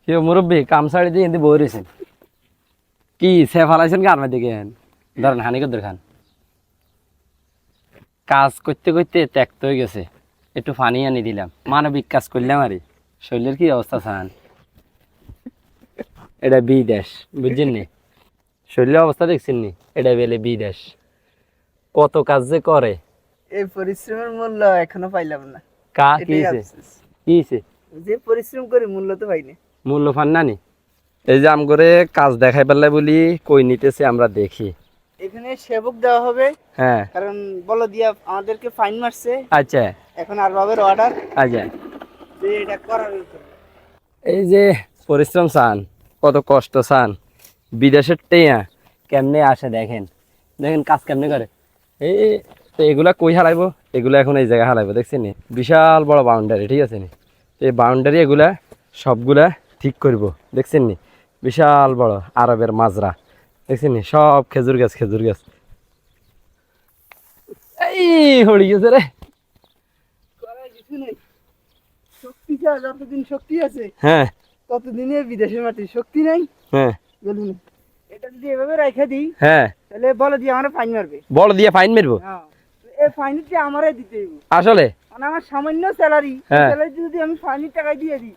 কি মুরব্বী কাম ছাড়ি দিয়ে এনে বই রয়েছেন কি সে ফালাইছেন কি আমার দিকে ধরেন হানি কদ্দুর খান কাজ করতে করতে ত্যাক্ত হয়ে গেছে একটু পানি আনি দিলাম মানবিক কাজ করলাম আরে শরীরের কি অবস্থা চান এটা বিদেশ বুঝছেন নি শরীরের অবস্থা দেখছেন নি এটা বেলে বিদেশ কত কাজ যে করে এই পরিশ্রমের মূল্য এখনো পাইলাম না। কা কি এটাই হইছে? আফসোস। কি হইছে? যে পরিশ্রম করি মূল্য তো পাইনি। মূল্য পান নানি এই যে আম করে কাজ দেখাই পারলে বলি কই নিতেছে আমরা দেখি এখানে সেবক দেওয়া হবে, হ্যাঁ কারণ বলো দিয়া আমাদেরকে ফাইন মারছে। আচ্ছা এখন আর বাবের অর্ডার আচ্ছা যে এটা করার উপরে। এই যে পরিশ্রম চান কত কষ্ট চান বিদেশের টেয়া কেমনে আসে দেখেন দেখেন কাজ কেমনে করে এই তো এগুলা কই হারাইবো এগুলা এখন এই জায়গায় হারাইবো দেখছেন নি বিশাল বড় বাউন্ডারি ঠিক আছে নি এই বাউন্ডারি এগুলা সবগুলা ঠিক করব দেখছেন নি বিশাল বড় আরবের মাজরা দেখছেন নি সব খেজুর গাছ এই হড়ি গেছে রে করার কিছু নেই, শক্তি ছাড়া যতদিন শক্তি আছে হ্যাঁ ততদিনে বিদেশের মাটি, শক্তি নাই হ্যাঁ বলুন। এটা যদি এভাবে রেখে দিই হ্যাঁ তাহলে বলো দিয়ে আমার ফাইন মারবে। বল দিয়ে ফাইন মেরবো হ্যাঁ, এই ফাইনটি আমারই দিতে হইব। আসলে মানে আমার সামান্য স্যালারি, হ্যাঁ। স্যালারি যদি আমি ফাইনের টাকায় দিয়ে দিই